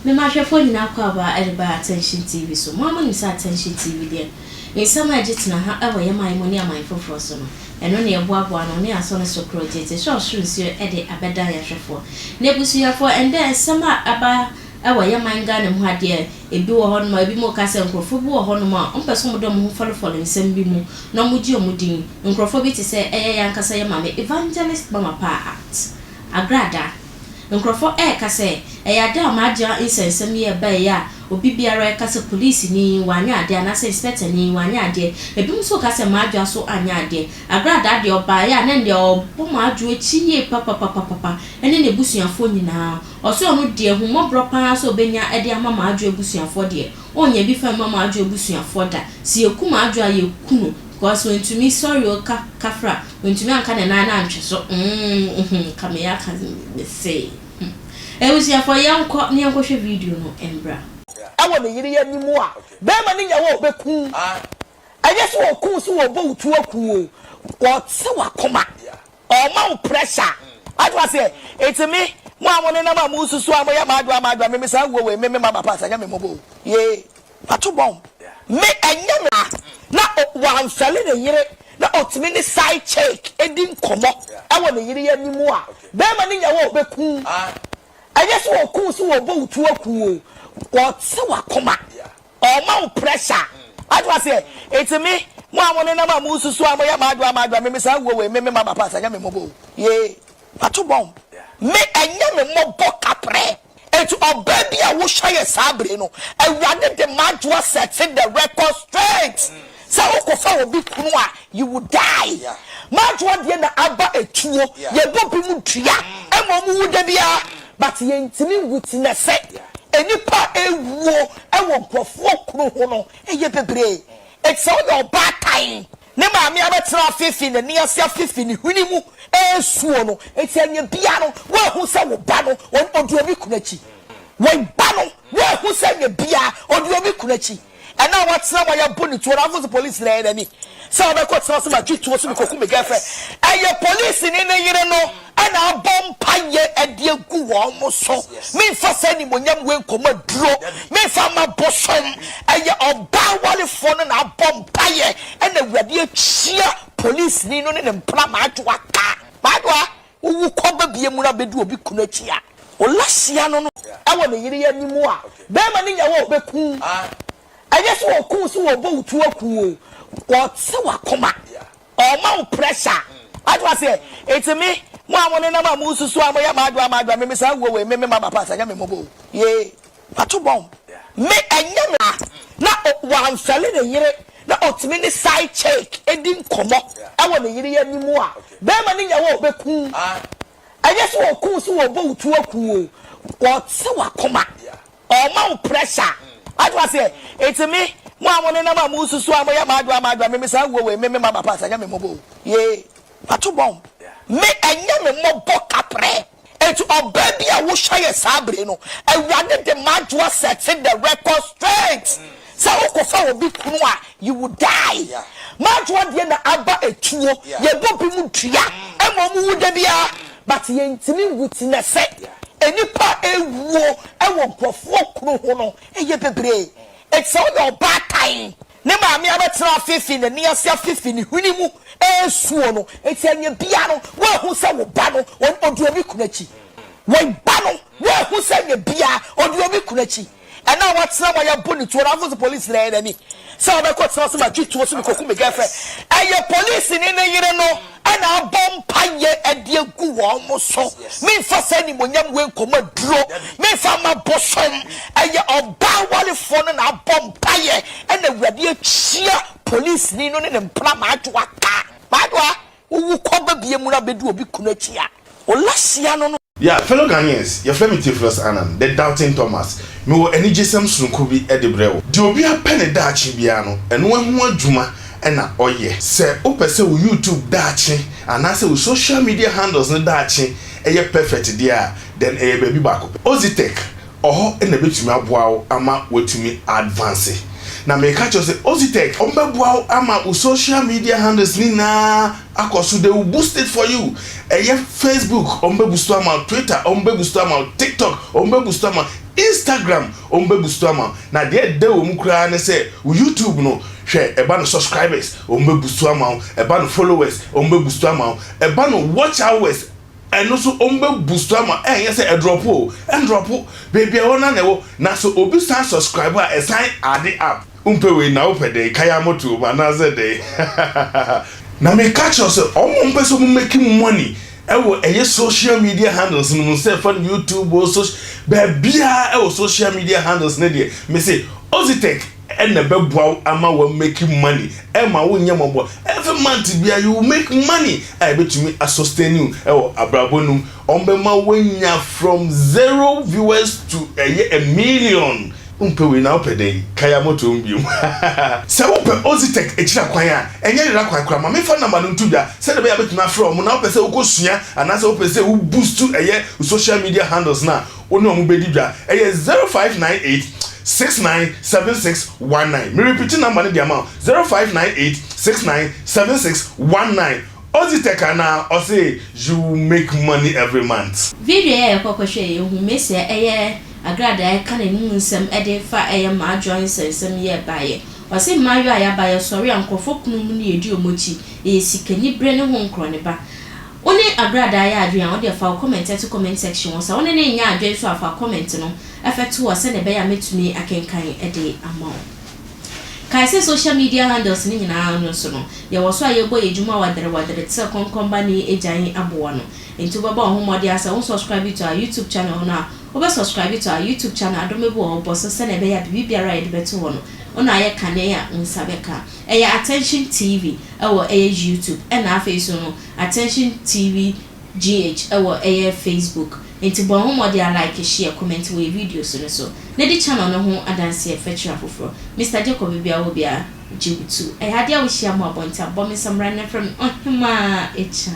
me ma hwefo nyina kwa ba Elba Attention TV so mama ni sa Attention TV there in some agitina ha ewo ye man mo ni aman foforo so no eno ne eboaboa no ne aso ne sokro tete so nsuo e de abeda ya hwefo ne busuafo ende sama aba ewo ye man ga ne ho ade ebi wo ho no ebi mo ka se nkrofo bi wo ho no ma onpeso mo do mo follow nsem bi mu na mo gi omudin nkrofo bi te se eye yankasa ye mama evangelist mama pa act Agrada nkrofo ka se eyada ma agya insensem ye ba ya obi biara ka se police ni wanya ade na se inspector ni wanya ade ebi nso ka se ma agya so anya ade Agrada de oba ya na de obo ma agyo echi ye papa ene ne busuafo nyina oso no de hu mobro pa so benya ede ama ma agyo busuafo de onye bi fa ma agyo busuafo da si eku ma agyo aye kunu because when to me sorry o kafra when to me anka na antwe so kame ya ka say ewusia for yanko ne yanko hwe video no embra awo ne yiri yanimu a be ma ne nyawo obeku aye so oku so wo bo utu oku o se wakoma o ma pressure adwa say etimi mo amone na ma mu susu amoya Maadwoa me sa wo we me mama pasa nya me mobo ye atobom me anya na wan sale ne yire na otimi ni side check edin komo awo ne yiri yanimu a be ma ne nyawo obeku aye so oku so wo bo utu oku o se wakoma o ma pressure adwa say etimi mo amone na ma mu susu amoya Maadwoa me sa wo we me mama pasa nya me mobo ye atobom me anya me mobo kapre etu obaby a wo hye sabre no awurade de Maadwoa setting the record straight so okofa obi kunu a you will die Maadwoa de na aba etuo ye bobi mu tua emo mu da bia but ye ntimi witness enipa ewuo ewo nkrofo kunu ho no eye bebre it's all your bad time ne ma me abetra fifi ne ne asia fifi ne huni mu esuo no eti anya bia no wo hu se wo ba no odi obi kunachi wo ba no wo hu se anya bia odi obi kunachi ena watsena wa ya boni to na police le ni se obekọ tsena so ma twitu so bikoku me gafe aye police ni ne yire no ana bompa ye ade gu wo mo so me fa se ni monyam we nkoma duro me fa ma bosom aye oba wale fo no na bompa ye ana awurade achia police ni no ne mpla Maadwoa ka Maadwoa wu koba bie mu na bedu obi kunachi a olahia no no awo ne yire yanimu a be ma ne nyawo obeku aye so oku so wo bo utu oku o se wakoma o ma pressure adwa say etimi mo amone na ma mu susu amoya Maadwoa me sa wo we me mama pasa nya me mobo ye atobom me anya me na wan sale ne yire na otimi ni side check edin komo awo ne yire yanimu a be ma ne nyawo obeku aye so oku so wo bo utu oku o se wakoma o ma pressure adwa say etimi mo amone na ma mu susu amoya Maadwoa me sa wo we me mama pasa nya me mobo ye atobom me anya me mobo kapre etu obaby a wo hye sabre no awurade de Maadwoa setting the record straight so okofa obi kunu a you will die Maadwoa de na aba etuo ye bobi mu tua emo mu da bia but ye ntimi witness enipa ewuo ewo nkrofo kunu ho no eye bebre it's all your bad time ne ma me abetra fifi ne ne asia fifi ne huni mu esuo no eti anya bia no wo hu se wo ba no odi obi kunachi wo ba no wo hu se anya bia odi obi kunachi ena watsena wa ya boni to na police le ni se obekọ tsena so ma twitu so bikoku me gafe aye police ni ne yire no ana bompa ye ade gu wo mo so me fa se ni monyam we nkoma duro me fa ma bosom aye oba wale fo no na bompa ye ana awurade achia police ni no ne mpla Maadwoa ka Maadwoa wu koba bie mu na bedu obi kunachi a olahia no no. Yeah, fellow Ghanaians, your friend Tiflos Anan, the doubting Thomas. Me wo any jesem sunkubi edebrew. Di obi a pen dachi biano, and one who juma ena oye. Se opese wo YouTube dachi, and ase wo social media handles no dachi, eye perfect dia, then eye baby bako. Ozitech, oho ene betumi aboa ama wetumi advance. Na me catch us Ozitech, ombeboa ama wo social media handles ni na akoso they will boost it for you. Facebook, ombe boost ama Twitter, ombe boost ama TikTok, ombe boost ama Instagram ombe boost ama na de wo mu kura ne say YouTube no hwe eba no subscribers ombe boost ama eba no followers ombe boost ama eba no watch hours eno so ombe boost ama yes e drop o en drop baby e wona na wo na so obi san subscriber e san ade app we na opede kaya moto ba na ze de na me catch us omo mpe so making money ewo social media handles no say for YouTube or social bia social media handles na de me say Ozitech and the bebwa ama we making money ema wo nyambo every month bia you make money I bet me a sustain you abrabonum ombema wenya from 0 viewers to a million we na opede kaya moto mbium se wo pe Ozitech echira kwan a enye rira kwan kra ma me fa number no ntubia se de be ya betuna from na opese wo kosua anase opese wo boost to social media handles na oni omu bedi bia 0598 697619 me repeat number no the amount 0598 697619 Ozitech na o say you make money every month video e kokoshe hu mese Agradaa ka na mu nsem de fa Maadwoa nsem ye baye o se Maadwoa ya baye sori ankofo kunu mu ne edi omochi sikani bre ne ho nkro ne ba oni Agradaa ya adwen o de fa comment to comment section o sa oni ne nya adwen so afa comment no effect wo se ne be ya metumi akenkan de amao kai se social media handles ni nyina no so no ye wo so ayebo ejuma wadere tse konkomba ni ejan aboa no enti baba ho mode asa won subscribe to our YouTube channel na oba subscribe to our YouTube channel adomebo oboso se na be ya bibiara e de beto wono ona aye kane ya nsabeka eya Attention TV ewo YouTube na afa no Attention TV GH ewo Facebook enti bo ho mode like share comment we videos so na di channel no ho adanse e feature afoforo Mr. Jacob bia wo bia jibutu e hade a wo hia mo abonta bo me samra na from ohima echa